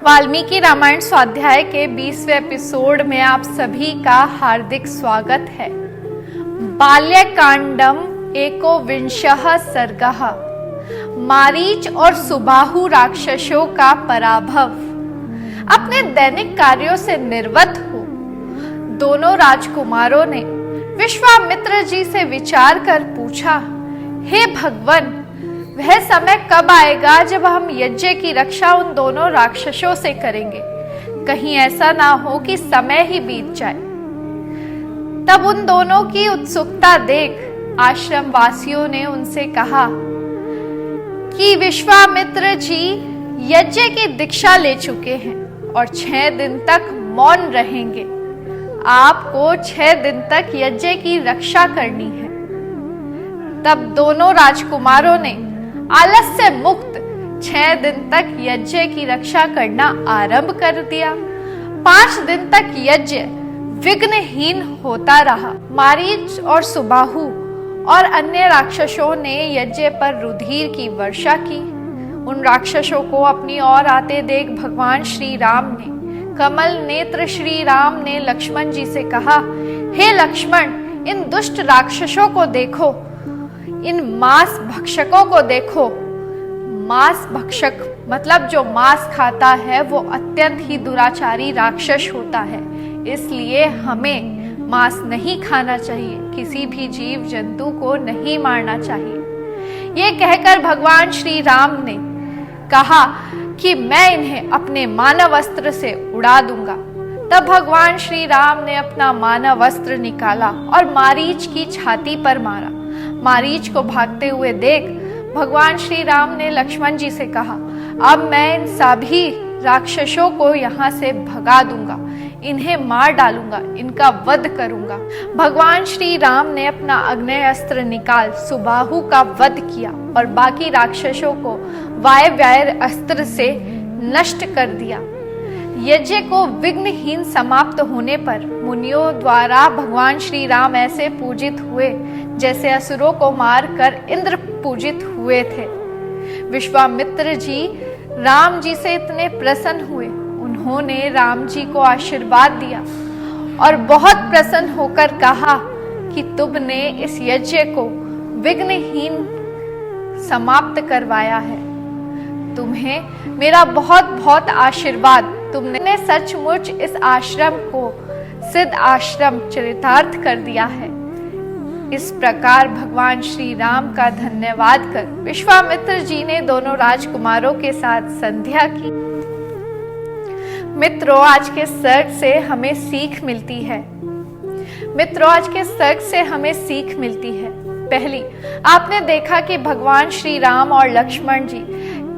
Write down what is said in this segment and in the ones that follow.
वाल्मीकि रामायण स्वाध्याय के 20वें एपिसोड में आप सभी का हार्दिक स्वागत है। बाल्यकांडम एकोविंशः सर्गः। मारीच और सुबाहु राक्षसों का पराभव। अपने दैनिक कार्यों से निर्वत हो दोनों राजकुमारों ने विश्वामित्र जी से विचार कर पूछा, हे भगवान, वह समय कब आएगा जब हम यज्ञ की रक्षा उन दोनों राक्षसों से करेंगे? कहीं ऐसा ना हो कि समय ही बीत जाए। तब उन दोनों की उत्सुकता देख आश्रम वासियों ने उनसे कहा कि विश्वामित्र जी यज्ञ की दीक्षा ले चुके हैं और 6 दिन तक मौन रहेंगे। आपको 6 दिन तक यज्ञ की रक्षा करनी है। तब दोनों राजकुमारों ने आलस्य मुक्त 6 दिन तक यज्ञ की रक्षा करना आरंभ कर दिया। 5 दिन तक यज्ञ विघ्नहीन होता रहा। मारीच और सुबाहु और अन्य राक्षसों ने यज्ञ पर रुधिर की वर्षा की। उन राक्षसों को अपनी ओर आते देख भगवान श्री राम ने, कमल नेत्र श्री राम ने लक्ष्मण जी से कहा, हे लक्ष्मण, इन दुष्ट राक्षसों को देखो, इन मांस भक्षकों को देखो। मांस भक्षक मतलब जो मांस खाता है वो अत्यंत ही दुराचारी राक्षस होता है। इसलिए हमें मांस नहीं खाना चाहिए, किसी भी जीव जंतु को नहीं मारना चाहिए। ये कहकर भगवान श्री राम ने कहा कि मैं इन्हें अपने मानव अस्त्र से उड़ा दूंगा। तब भगवान श्री राम ने अपना मानव अस्त्र निकाला और मारीच की छाती पर मारा। मारीच को भागते हुए देख भगवान श्री राम ने लक्ष्मण जी से कहा, अब मैं इन सभी राक्षसों को यहाँ से भगा दूंगा, इन्हें मार डालूंगा, इनका वध करूंगा। भगवान श्री राम ने अपना अग्नेय अस्त्र निकाल सुबाहु का वध किया और बाकी राक्षसों को वायव्याय अस्त्र से नष्ट कर दिया। यज्ञ को विघ्नहीन समाप्त होने पर मुनियों द्वारा भगवान श्री राम ऐसे पूजित हुए जैसे असुरों को मारकर इंद्र पूजित हुए थे। विश्वामित्र जी राम जी से इतने प्रसन्न हुए, उन्होंने राम जी को आशीर्वाद दिया और बहुत प्रसन्न होकर कहा कि तुमने इस यज्ञ को विघ्नहीन समाप्त करवाया है। तुम्हें मेरा बहुत बहुत आशीर्वाद। तुमने सचमुच इस आश्रम को सिद्ध आश्रम चरितार्थ कर दिया है। इस प्रकार भगवान श्री राम का धन्यवाद कर विश्वामित्र जी ने दोनों राजकुमारों के साथ संध्या की। मित्रों, आज के सर्ग से हमें सीख मिलती है। पहली, आपने देखा कि भगवान श्री राम और लक्ष्मण जी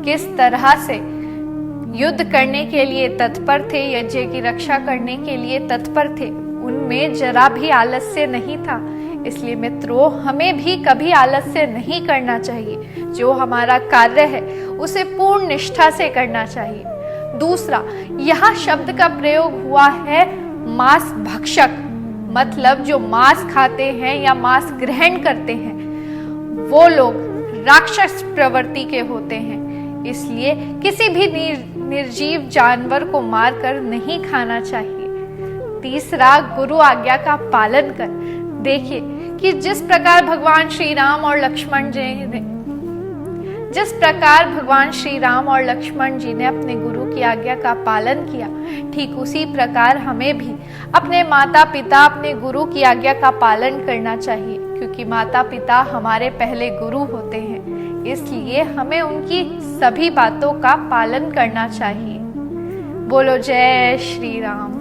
किस तरह से युद्ध करने के लिए तत्पर थे, यज्ञ की रक्षा करने के लिए तत्पर थे। उनमें जरा भी आलस्य नहीं था। इसलिए मित्रों, हमें भी कभी आलस्य नहीं करना चाहिए। जो हमारा कार्य है उसे पूर्ण निष्ठा से करना चाहिए। दूसरा, यहाँ शब्द का प्रयोग हुआ है मांस भक्षक, मतलब जो मांस खाते हैं या मांस ग्रहण करते हैं वो लोग राक्षस प्रवृत्ति के होते हैं। इसलिए किसी भी निर्जीव जानवर को मारकर नहीं खाना चाहिए। तीसरा, गुरु आज्ञा का पालन कर। देखिए कि जिस प्रकार भगवान श्री राम और लक्ष्मण जी ने अपने गुरु की आज्ञा का पालन किया, ठीक उसी प्रकार हमें भी अपने माता पिता, अपने गुरु की आज्ञा का पालन करना चाहिए, क्योंकि माता पिता हमारे पहले गुरु होते हैं। इसलिए हमें उनकी सभी बातों का पालन करना चाहिए। बोलो जय श्री राम।